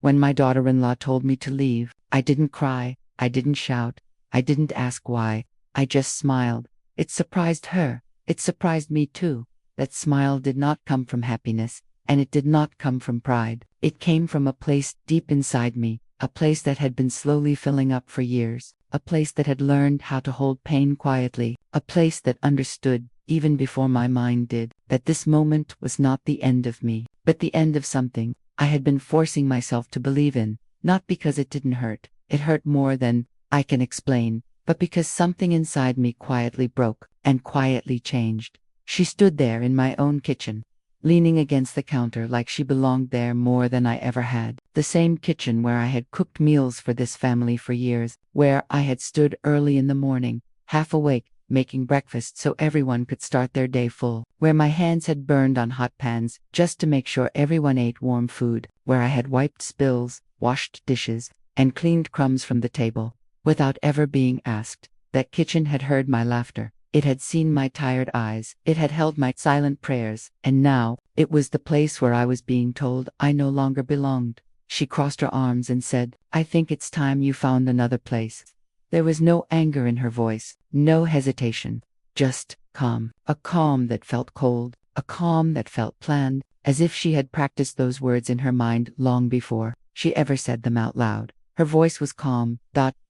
When my daughter-in-law told me to leave, I didn't cry, I didn't shout, I didn't ask why, I just smiled. It surprised her, it surprised me too. That smile did not come from happiness, and it did not come from pride. It came from a place deep inside me, a place that had been slowly filling up for years, a place that had learned how to hold pain quietly, a place that understood, even before my mind did, that this moment was not the end of me, but the end of something I had been forcing myself to believe in, not because it didn't hurt, it hurt more than I can explain, but because something inside me quietly broke, and quietly changed. She stood there in my own kitchen, leaning against the counter like she belonged there more than I ever had. The same kitchen where I had cooked meals for this family for years, where I had stood early in the morning, half awake, making breakfast so everyone could start their day full, where my hands had burned on hot pans just to make sure everyone ate warm food, where I had wiped spills, washed dishes, and cleaned crumbs from the table, without ever being asked. That kitchen had heard my laughter. It had seen my tired eyes, it had held my silent prayers, and now, it was the place where I was being told I no longer belonged. She crossed her arms and said, "I think it's time you found another place." There was no anger in her voice, no hesitation, just calm. A calm that felt cold, a calm that felt planned, as if she had practiced those words in her mind long before she ever said them out loud. Her voice was calm,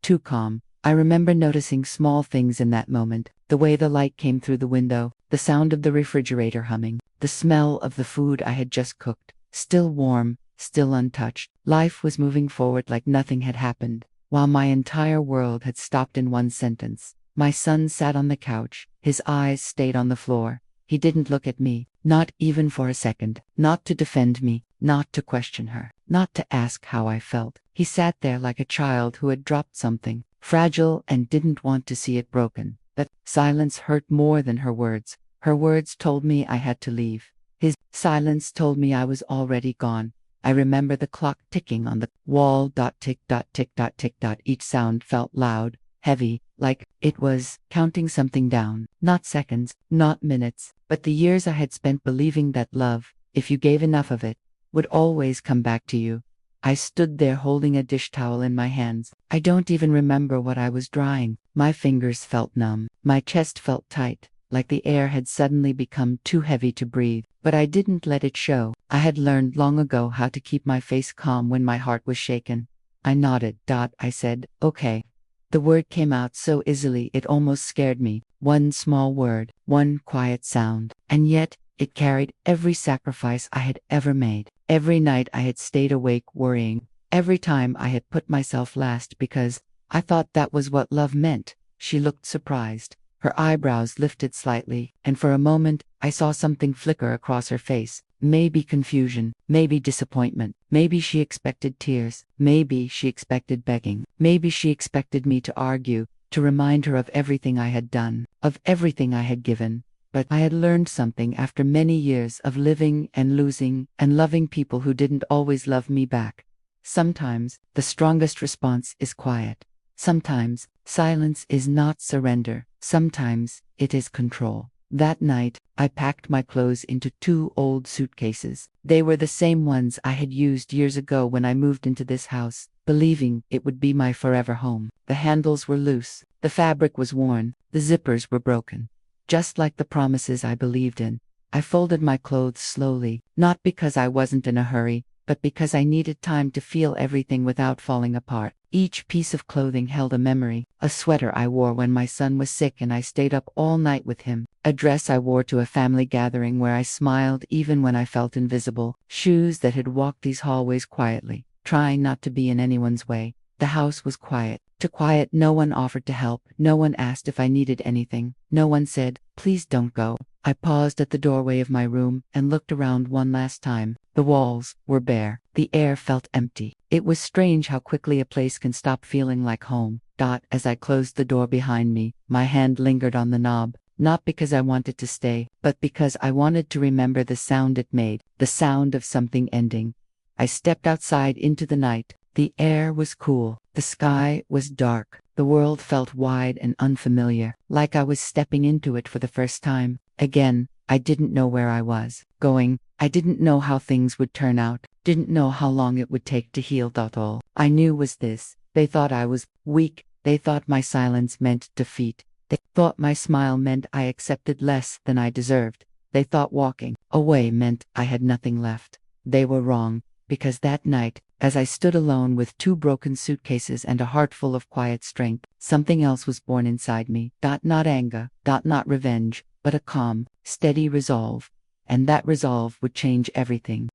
too calm. I remember noticing small things in that moment, the way the light came through the window, the sound of the refrigerator humming, the smell of the food I had just cooked, still warm, still untouched. Life was moving forward like nothing had happened, while my entire world had stopped in one sentence. My son sat on the couch, his eyes stayed on the floor. He didn't look at me, not even for a second, not to defend me, not to question her, not to ask how I felt. He sat there like a child who had dropped something, fragile, and didn't want to see it broken. That silence hurt more than her words. Her words told me I had to leave. His silence told me I was already gone. I remember the clock ticking on the wall, tick, tick, tick. Each sound felt loud, heavy, like it was counting something down. Not seconds, not minutes, but the years I had spent believing that love, if you gave enough of it, would always come back to you. I stood there holding a dish towel in my hands. I don't even remember what I was drying. My fingers felt numb. My chest felt tight, like the air had suddenly become too heavy to breathe. But I didn't let it show. I had learned long ago how to keep my face calm when my heart was shaken. I nodded. I said, "Okay." The word came out so easily it almost scared me. One small word, one quiet sound. And yet, it carried every sacrifice I had ever made. Every night I had stayed awake worrying. Every time I had put myself last because I thought that was what love meant. She looked surprised. Her eyebrows lifted slightly, and for a moment, I saw something flicker across her face. Maybe confusion, maybe disappointment, maybe she expected tears, maybe she expected begging, maybe she expected me to argue, to remind her of everything I had done, of everything I had given. But I had learned something after many years of living and losing and loving people who didn't always love me back. Sometimes, the strongest response is quiet. Sometimes, silence is not surrender. Sometimes, it is control. That night, I packed my clothes into 2 old suitcases. They were the same ones I had used years ago when I moved into this house, believing it would be my forever home. The handles were loose, the fabric was worn, the zippers were broken. Just like the promises I believed in, I folded my clothes slowly, not because I wasn't in a hurry, but because I needed time to feel everything without falling apart. Each piece of clothing held a memory, a sweater I wore when my son was sick and I stayed up all night with him, a dress I wore to a family gathering where I smiled even when I felt invisible, shoes that had walked these hallways quietly, trying not to be in anyone's way. The house was quiet. Too quiet. No one offered to help. No one asked if I needed anything. No one said, "Please don't go." I paused at the doorway of my room and looked around one last time. The walls were bare. The air felt empty. It was strange how quickly a place can stop feeling like home. As I closed the door behind me, my hand lingered on the knob, not because I wanted to stay, but because I wanted to remember the sound it made, the sound of something ending. I stepped outside into the night. The air was cool. The sky was dark. The world felt wide and unfamiliar, like I was stepping into it for the first time. Again, I didn't know where I was going, I didn't know how things would turn out, didn't know how long it would take to heal. All I knew was this: they thought I was weak, they thought my silence meant defeat, they thought my smile meant I accepted less than I deserved, they thought walking away meant I had nothing left. They were wrong, because that night, as I stood alone with 2 broken suitcases and a heart full of quiet strength, something else was born inside me. Not anger, not revenge, but a calm, steady resolve. And that resolve would change everything.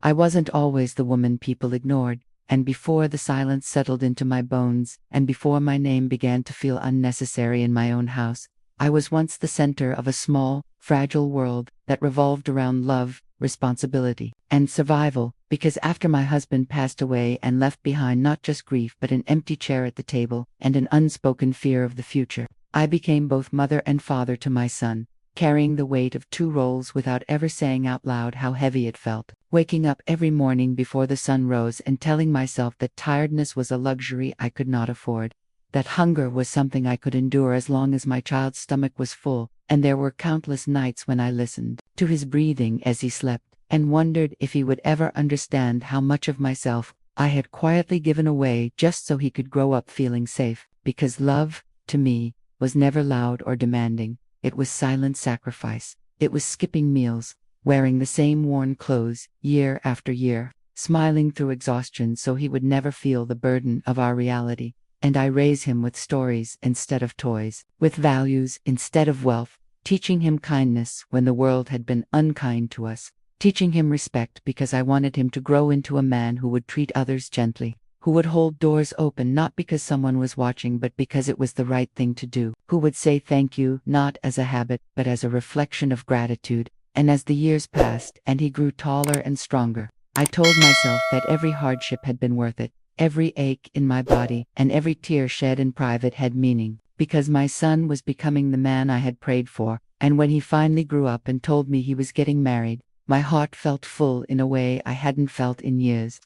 I wasn't always the woman people ignored, and before the silence settled into my bones, and before my name began to feel unnecessary in my own house, I was once the center of a small, fragile world that revolved around love, responsibility, and survival, because after my husband passed away and left behind not just grief but an empty chair at the table and an unspoken fear of the future, I became both mother and father to my son, carrying the weight of 2 roles without ever saying out loud how heavy it felt. Waking up every morning before the sun rose and telling myself that tiredness was a luxury I could not afford, that hunger was something I could endure as long as my child's stomach was full, and there were countless nights when I listened to his breathing as he slept, and wondered if he would ever understand how much of myself I had quietly given away just so he could grow up feeling safe, because love, to me, was never loud or demanding. It was silent sacrifice. It was skipping meals, wearing the same worn clothes year after year, smiling through exhaustion so he would never feel the burden of our reality. And I raise him with stories instead of toys, with values instead of wealth, teaching him kindness when the world had been unkind to us, teaching him respect because I wanted him to grow into a man who would treat others gently, who would hold doors open not because someone was watching but because it was the right thing to do, who would say thank you not as a habit but as a reflection of gratitude. And as the years passed and he grew taller and stronger, I told myself that every hardship had been worth it, every ache in my body and every tear shed in private had meaning, because my son was becoming the man I had prayed for. And when he finally grew up and told me he was getting married, my heart felt full in a way I hadn't felt in years.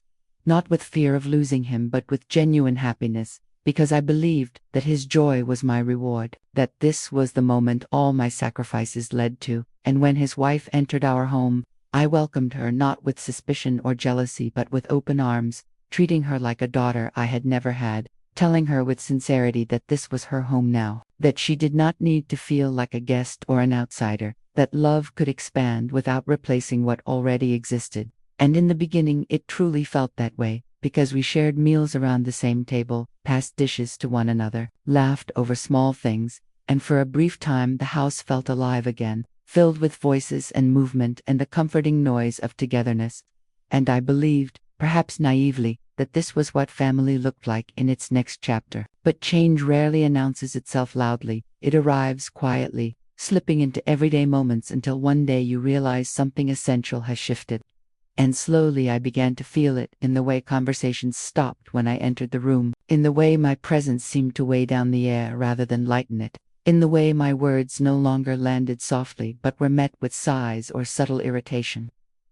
Not with fear of losing him but with genuine happiness, because I believed that his joy was my reward, that this was the moment all my sacrifices led to. And when his wife entered our home, I welcomed her not with suspicion or jealousy but with open arms, treating her like a daughter I had never had, telling her with sincerity that this was her home now, that she did not need to feel like a guest or an outsider, that love could expand without replacing what already existed. And in the beginning it truly felt that way, because we shared meals around the same table, passed dishes to one another, laughed over small things, and for a brief time the house felt alive again, filled with voices and movement and the comforting noise of togetherness. And I believed, perhaps naively, that this was what family looked like in its next chapter. But change rarely announces itself loudly. It arrives quietly, slipping into everyday moments until one day you realize something essential has shifted. And slowly I began to feel it in the way conversations stopped when I entered the room, in the way my presence seemed to weigh down the air rather than lighten it, in the way my words no longer landed softly but were met with sighs or subtle irritation.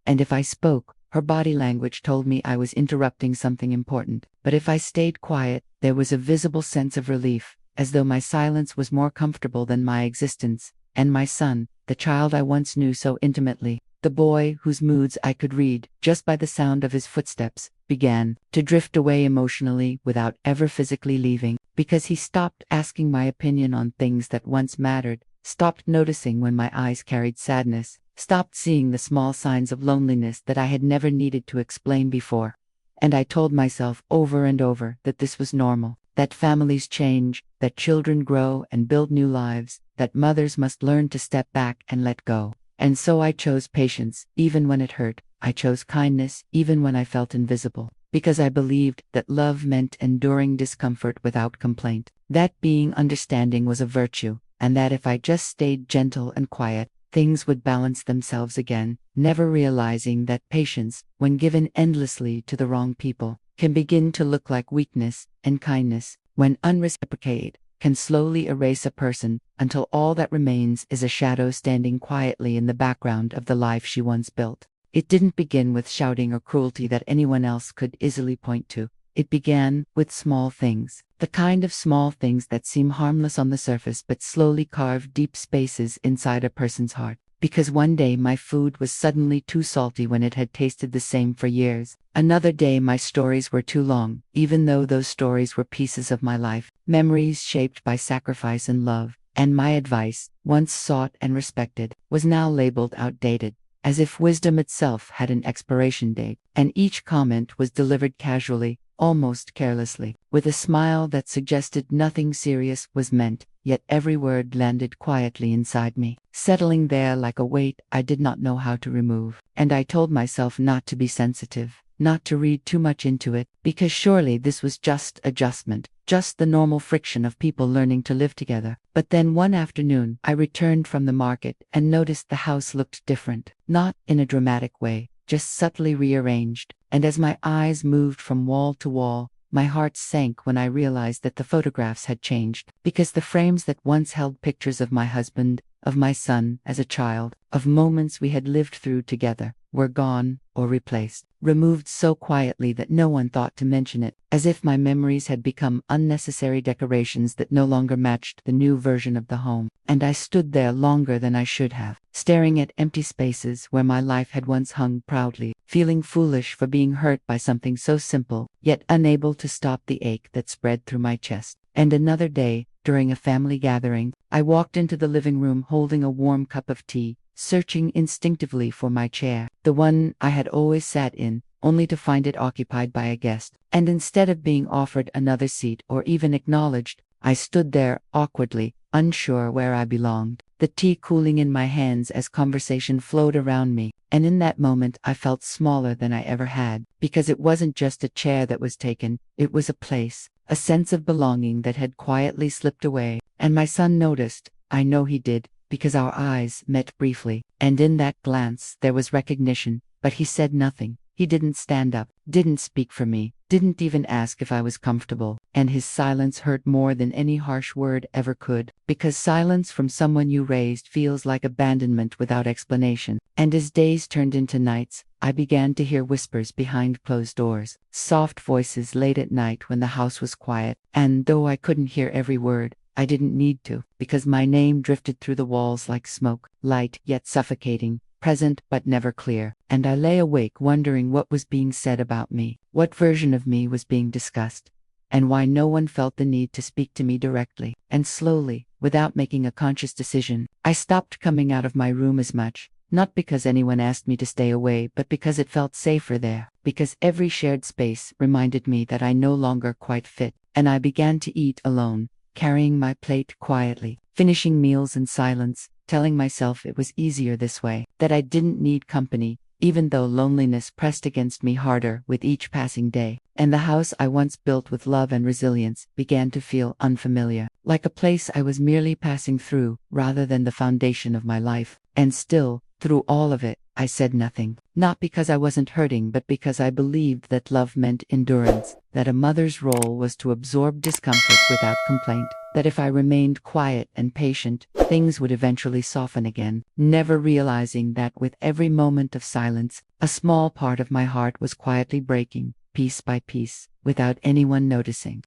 And if I spoke, her body language told me I was interrupting something important, but if I stayed quiet, there was a visible sense of relief, as though my silence was more comfortable than my existence. And my son, the child I once knew so intimately, the boy whose moods I could read just by the sound of his footsteps, began to drift away emotionally without ever physically leaving, because he stopped asking my opinion on things that once mattered, stopped noticing when my eyes carried sadness, stopped seeing the small signs of loneliness that I had never needed to explain before. And I told myself over and over that this was normal, that families change, that children grow and build new lives, that mothers must learn to step back and let go. And so I chose patience, even when it hurt. I chose kindness, even when I felt invisible, because I believed that love meant enduring discomfort without complaint, that being understanding was a virtue, and that if I just stayed gentle and quiet, things would balance themselves again, never realizing that patience, when given endlessly to the wrong people, can begin to look like weakness, and kindness, when unreciprocated, can slowly erase a person until all that remains is a shadow standing quietly in the background of the life she once built. It didn't begin with shouting or cruelty that anyone else could easily point to. It began with small things, the kind of small things that seem harmless on the surface but slowly carve deep spaces inside a person's heart. because one day my food was suddenly too salty when it had tasted the same for years. Another day my stories were too long, even though those stories were pieces of my life, memories shaped by sacrifice and love. And my advice, once sought and respected, was now labeled outdated, as if wisdom itself had an expiration date. And each comment was delivered casually, almost carelessly, with a smile that suggested nothing serious was meant, yet every word landed quietly inside me, settling there like a weight I did not know how to remove. And I told myself not to be sensitive, not to read too much into it, because surely this was just adjustment, just the normal friction of people learning to live together. But then one afternoon, I returned from the market and noticed the house looked different, not in a dramatic way, just subtly rearranged. And as my eyes moved from wall to wall, my heart sank when I realized that the photographs had changed, because the frames that once held pictures of my husband, of my son as a child, of moments we had lived through together, were gone or replaced, removed so quietly that no one thought to mention it, as if my memories had become unnecessary decorations that no longer matched the new version of the home. And I stood there longer than I should have, staring at empty spaces where my life had once hung proudly, feeling foolish for being hurt by something so simple, yet unable to stop the ache that spread through my chest. And another day, during a family gathering, I walked into the living room holding a warm cup of tea, searching instinctively for my chair, the one I had always sat in, only to find it occupied by a guest. And instead of being offered another seat or even acknowledged, I stood there awkwardly, unsure where I belonged, the tea cooling in my hands as conversation flowed around me. And in that moment I felt smaller than I ever had, because it wasn't just a chair that was taken, it was a place, a sense of belonging that had quietly slipped away. And my son noticed, I know he did, because our eyes met briefly, and in that glance there was recognition, but he said nothing. He didn't stand up, didn't speak for me, didn't even ask if I was comfortable, and his silence hurt more than any harsh word ever could, because silence from someone you raised feels like abandonment without explanation. And as days turned into nights, I began to hear whispers behind closed doors, soft voices late at night when the house was quiet, and though I couldn't hear every word, I didn't need to, because my name drifted through the walls like smoke, light yet suffocating, present but never clear. And I lay awake wondering what was being said about me, what version of me was being discussed, and why no one felt the need to speak to me directly. And slowly, without making a conscious decision, I stopped coming out of my room as much, not because anyone asked me to stay away, but because it felt safer there, because every shared space reminded me that I no longer quite fit. And I began to eat alone, carrying my plate quietly, finishing meals in silence, telling myself it was easier this way, that I didn't need company, even though loneliness pressed against me harder with each passing day. And the house I once built with love and resilience began to feel unfamiliar, like a place I was merely passing through, rather than the foundation of my life. And still, through all of it, I said nothing, not because I wasn't hurting, but because I believed that love meant endurance, that a mother's role was to absorb discomfort without complaint, that if I remained quiet and patient, things would eventually soften again, never realizing that with every moment of silence, a small part of my heart was quietly breaking, piece by piece, without anyone noticing.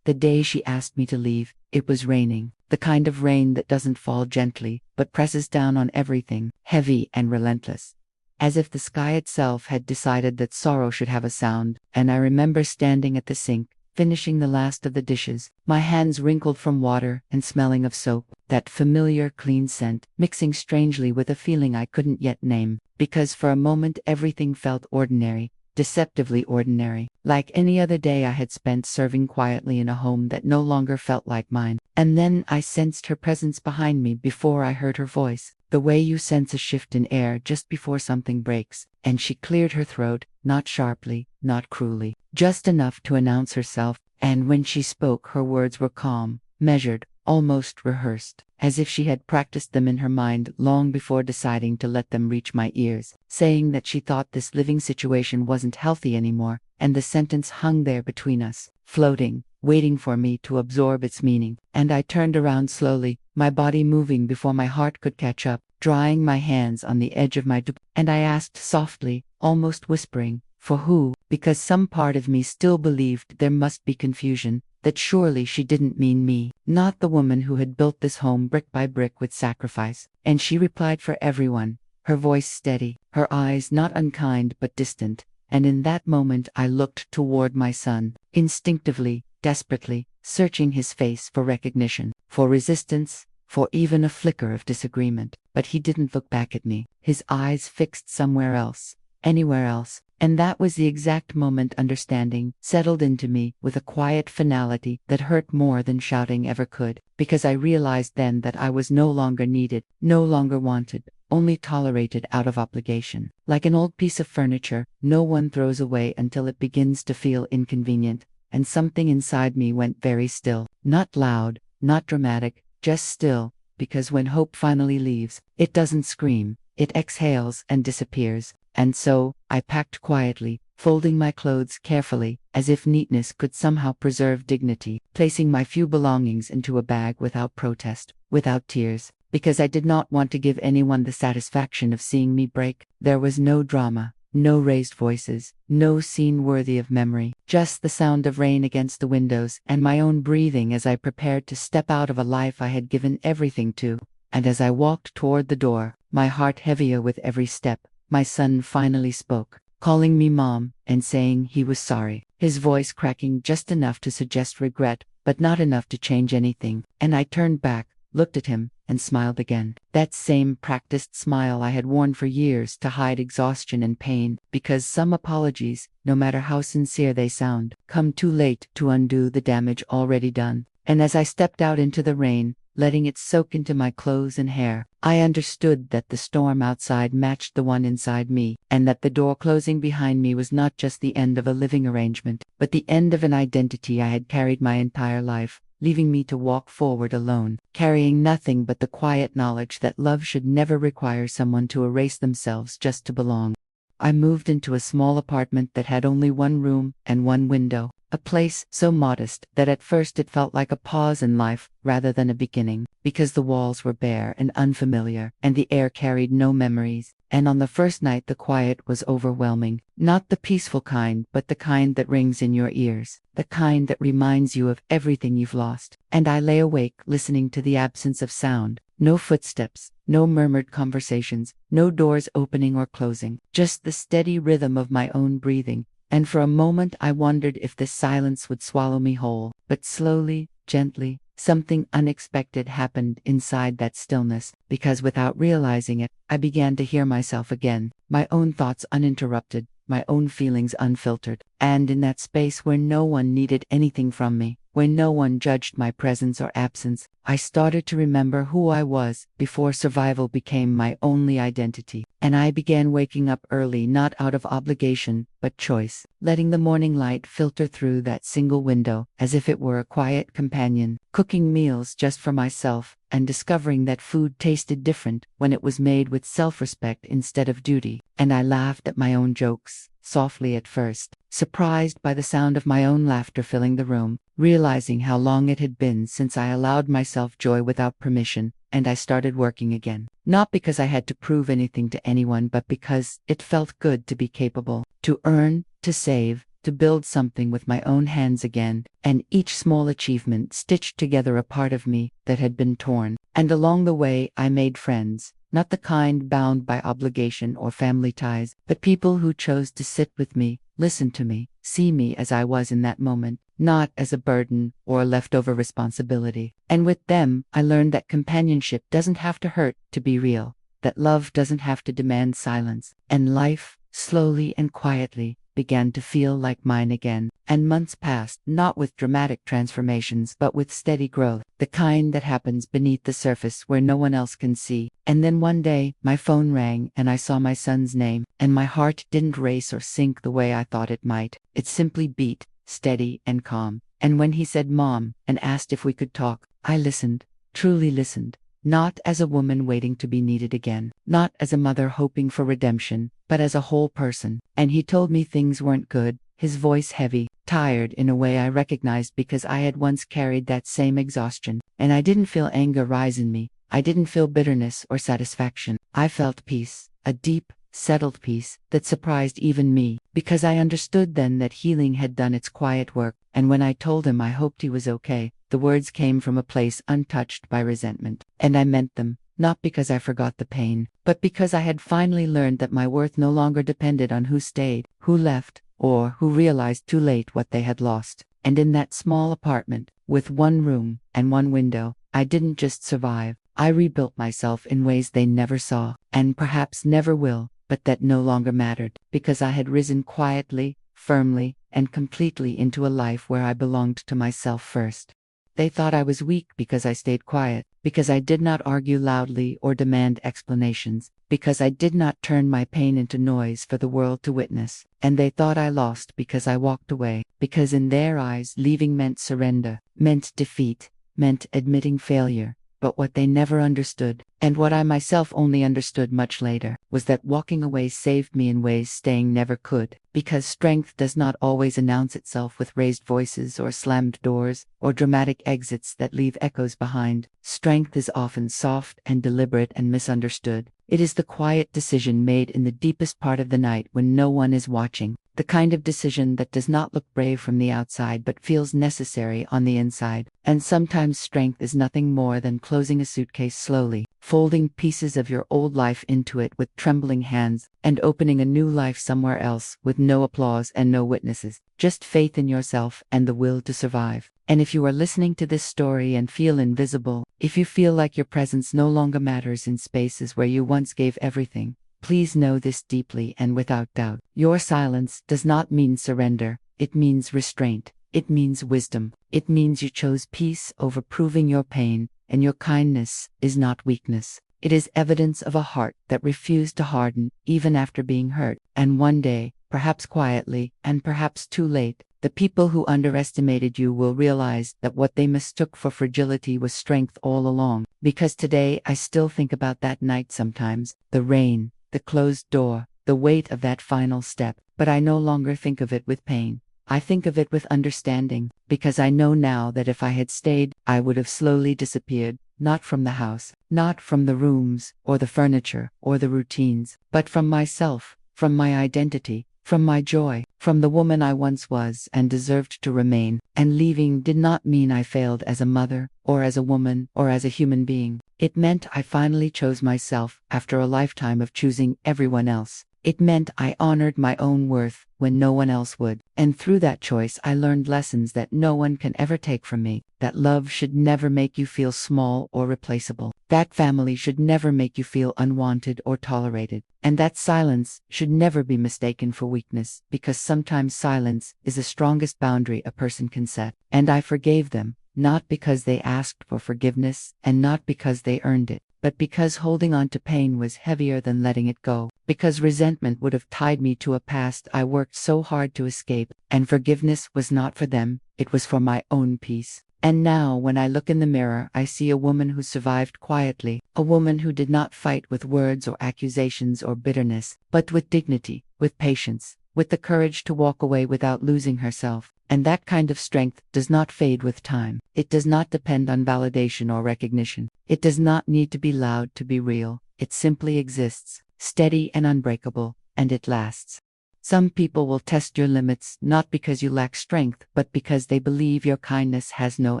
The day she asked me to leave, it was raining, the kind of rain that doesn't fall gently, but presses down on everything, heavy and relentless, as if the sky itself had decided that sorrow should have a sound. And I remember standing at the sink, finishing the last of the dishes, my hands wrinkled from water and smelling of soap, that familiar clean scent, mixing strangely with a feeling I couldn't yet name, because for a moment everything felt ordinary, deceptively ordinary, like any other day I had spent serving quietly in a home that no longer felt like mine. And then I sensed her presence behind me before I heard her voice, the way you sense a shift in air just before something breaks. And she cleared her throat, not sharply, not cruelly, just enough to announce herself. And when she spoke, her words were calm, measured, almost rehearsed, as if she had practiced them in her mind long before deciding to let them reach my ears, saying that she thought this living situation wasn't healthy anymore. And the sentence hung there between us, floating, waiting for me to absorb its meaning. And I turned around slowly, my body moving before my heart could catch up, drying my hands on the edge of my and I asked softly, almost whispering, for who? Because some part of me still believed there must be confusion, that surely she didn't mean me, not the woman who had built this home brick by brick with sacrifice. And she replied for everyone, her voice steady, her eyes not unkind but distant. And in that moment I looked toward my son, instinctively, desperately, searching his face for recognition, for resistance, for even a flicker of disagreement. But he didn't look back at me, his eyes fixed somewhere else, anywhere else. And that was the exact moment understanding settled into me with a quiet finality that hurt more than shouting ever could, because I realized then that I was no longer needed, no longer wanted, only tolerated out of obligation. Like an old piece of furniture, no one throws away until it begins to feel inconvenient, and something inside me went very still, not loud, not dramatic, just still, because when hope finally leaves, it doesn't scream, it exhales and disappears. And so, I packed quietly, folding my clothes carefully, as if neatness could somehow preserve dignity, placing my few belongings into a bag without protest, without tears, because I did not want to give anyone the satisfaction of seeing me break. There was no drama, no raised voices, no scene worthy of memory, just the sound of rain against the windows and my own breathing as I prepared to step out of a life I had given everything to. And as I walked toward the door, my heart heavier with every step, my son finally spoke, calling me Mom, and saying he was sorry, his voice cracking just enough to suggest regret, but not enough to change anything. And I turned back, looked at him, and smiled again. That same practiced smile I had worn for years to hide exhaustion and pain, because some apologies, no matter how sincere they sound, come too late to undo the damage already done. And as I stepped out into the rain, letting it soak into my clothes and hair, I understood that the storm outside matched the one inside me, and that the door closing behind me was not just the end of a living arrangement, but the end of an identity I had carried my entire life, leaving me to walk forward alone, carrying nothing but the quiet knowledge that love should never require someone to erase themselves just to belong. I moved into a small apartment that had only one room and one window, a place so modest that at first it felt like a pause in life rather than a beginning, because the walls were bare and unfamiliar, and the air carried no memories. And on the first night the quiet was overwhelming, not the peaceful kind, but the kind that rings in your ears, the kind that reminds you of everything you've lost. And I lay awake listening to the absence of sound, no footsteps, no murmured conversations, no doors opening or closing, just the steady rhythm of my own breathing. And for a moment I wondered if this silence would swallow me whole. But slowly, gently, something unexpected happened inside that stillness, because without realizing it, I began to hear myself again, my own thoughts uninterrupted, my own feelings unfiltered. And in that space where no one needed anything from me, where no one judged my presence or absence, I started to remember who I was before survival became my only identity. And I began waking up early, not out of obligation, but choice, letting the morning light filter through that single window, as if it were a quiet companion, cooking meals just for myself, and discovering that food tasted different when it was made with self-respect instead of duty. And I laughed at my own jokes, softly at first, surprised by the sound of my own laughter filling the room, realizing how long it had been since I allowed myself joy without permission. And I started working again, not because I had to prove anything to anyone, but because it felt good to be capable, to earn, to save, to build something with my own hands again, and each small achievement stitched together a part of me that had been torn. And along the way I made friends, not the kind bound by obligation or family ties, but people who chose to sit with me, listen to me, see me as I was in that moment, not as a burden or a leftover responsibility. And with them, I learned that companionship doesn't have to hurt to be real, that love doesn't have to demand silence, and life, slowly and quietly, began to feel like mine again. And months passed, not with dramatic transformations, but with steady growth, the kind that happens beneath the surface where no one else can see. And then one day, my phone rang and I saw my son's name, and my heart didn't race or sink the way I thought it might. It simply beat, steady and calm. And when he said Mom, and asked if we could talk, I listened, truly listened. Not as a woman waiting to be needed again, not as a mother hoping for redemption, but as a whole person. And he told me things weren't good, his voice heavy, tired in a way I recognized because I had once carried that same exhaustion. And I didn't feel anger rise in me, I didn't feel bitterness or satisfaction. I felt peace, a deep, settled peace that surprised even me, because I understood then that healing had done its quiet work, and when I told him I hoped he was okay, the words came from a place untouched by resentment. And I meant them, not because I forgot the pain, but because I had finally learned that my worth no longer depended on who stayed, who left, or who realized too late what they had lost. And in that small apartment, with one room and one window, I didn't just survive, I rebuilt myself in ways they never saw, and perhaps never will, but that no longer mattered, because I had risen quietly, firmly, and completely into a life where I belonged to myself first. They thought I was weak because I stayed quiet, because I did not argue loudly or demand explanations, because I did not turn my pain into noise for the world to witness. And they thought I lost because I walked away, because in their eyes leaving meant surrender, meant defeat, meant admitting failure. But what they never understood, and what I myself only understood much later, was that walking away saved me in ways staying never could. Because strength does not always announce itself with raised voices or slammed doors, or dramatic exits that leave echoes behind. Strength is often soft and deliberate and misunderstood. It is the quiet decision made in the deepest part of the night when no one is watching. The kind of decision that does not look brave from the outside but feels necessary on the inside. And sometimes strength is nothing more than closing a suitcase slowly, folding pieces of your old life into it with trembling hands, and opening a new life somewhere else with no applause and no witnesses, just faith in yourself and the will to survive. And if you are listening to this story and feel invisible, if you feel like your presence no longer matters in spaces where you once gave everything, please know this deeply and without doubt. Your silence does not mean surrender, it means restraint, it means wisdom, it means you chose peace over proving your pain, and your kindness is not weakness. It is evidence of a heart that refused to harden, even after being hurt. And one day, perhaps quietly, and perhaps too late, the people who underestimated you will realize that what they mistook for fragility was strength all along. Because today I still think about that night sometimes, the rain, the closed door, the weight of that final step, but I no longer think of it with pain. I think of it with understanding, because I know now that if I had stayed, I would have slowly disappeared, not from the house, not from the rooms, or the furniture, or the routines, but from myself, from my identity, from my joy, from the woman I once was and deserved to remain. And leaving did not mean I failed as a mother, or as a woman, or as a human being. It meant I finally chose myself after a lifetime of choosing everyone else. It meant I honored my own worth when no one else would. And through that choice I learned lessons that no one can ever take from me. That love should never make you feel small or replaceable. That family should never make you feel unwanted or tolerated. And that silence should never be mistaken for weakness, because sometimes silence is the strongest boundary a person can set. And I forgave them, not because they asked for forgiveness, and not because they earned it, but because holding on to pain was heavier than letting it go, because resentment would have tied me to a past I worked so hard to escape, and forgiveness was not for them, it was for my own peace. And now when I look in the mirror, I see a woman who survived quietly, a woman who did not fight with words or accusations or bitterness, but with dignity, with patience, with the courage to walk away without losing herself. And that kind of strength does not fade with time. It does not depend on validation or recognition. It does not need to be loud to be real. It simply exists, steady and unbreakable, and it lasts. Some people will test your limits not because you lack strength, but because they believe your kindness has no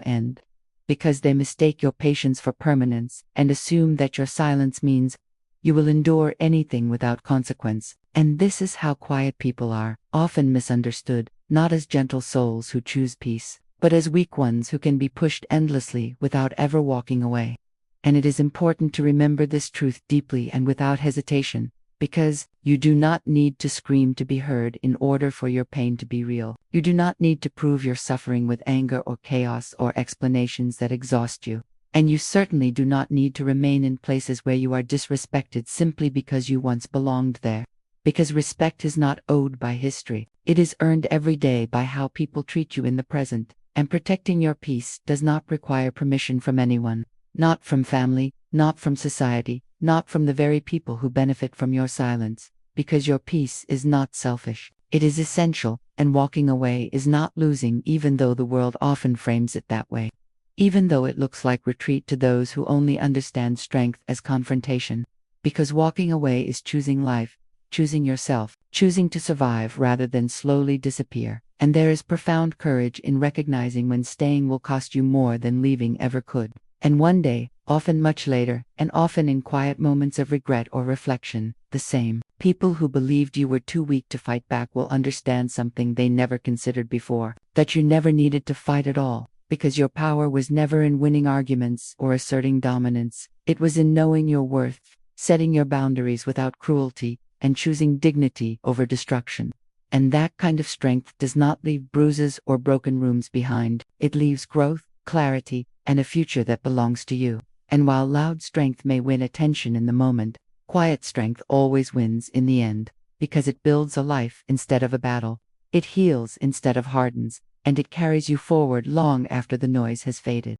end. Because they mistake your patience for permanence and assume that your silence means you will endure anything without consequence. And this is how quiet people are, often misunderstood, not as gentle souls who choose peace, but as weak ones who can be pushed endlessly without ever walking away. And it is important to remember this truth deeply and without hesitation, because you do not need to scream to be heard in order for your pain to be real. You do not need to prove your suffering with anger or chaos or explanations that exhaust you. And you certainly do not need to remain in places where you are disrespected simply because you once belonged there. Because respect is not owed by history, it is earned every day by how people treat you in the present. And protecting your peace does not require permission from anyone, not from family, not from society, not from the very people who benefit from your silence, because your peace is not selfish. It is essential, and walking away is not losing, even though the world often frames it that way. Even though it looks like retreat to those who only understand strength as confrontation. Because walking away is choosing life, choosing yourself, choosing to survive rather than slowly disappear. And there is profound courage in recognizing when staying will cost you more than leaving ever could. And one day, often much later, and often in quiet moments of regret or reflection, the same people who believed you were too weak to fight back will understand something they never considered before, that you never needed to fight at all, because your power was never in winning arguments or asserting dominance. It was in knowing your worth, setting your boundaries without cruelty, and choosing dignity over destruction. And that kind of strength does not leave bruises or broken rooms behind. It leaves growth, clarity, and a future that belongs to you. And while loud strength may win attention in the moment, quiet strength always wins in the end, because it builds a life instead of a battle. It heals instead of hardens, and it carries you forward long after the noise has faded.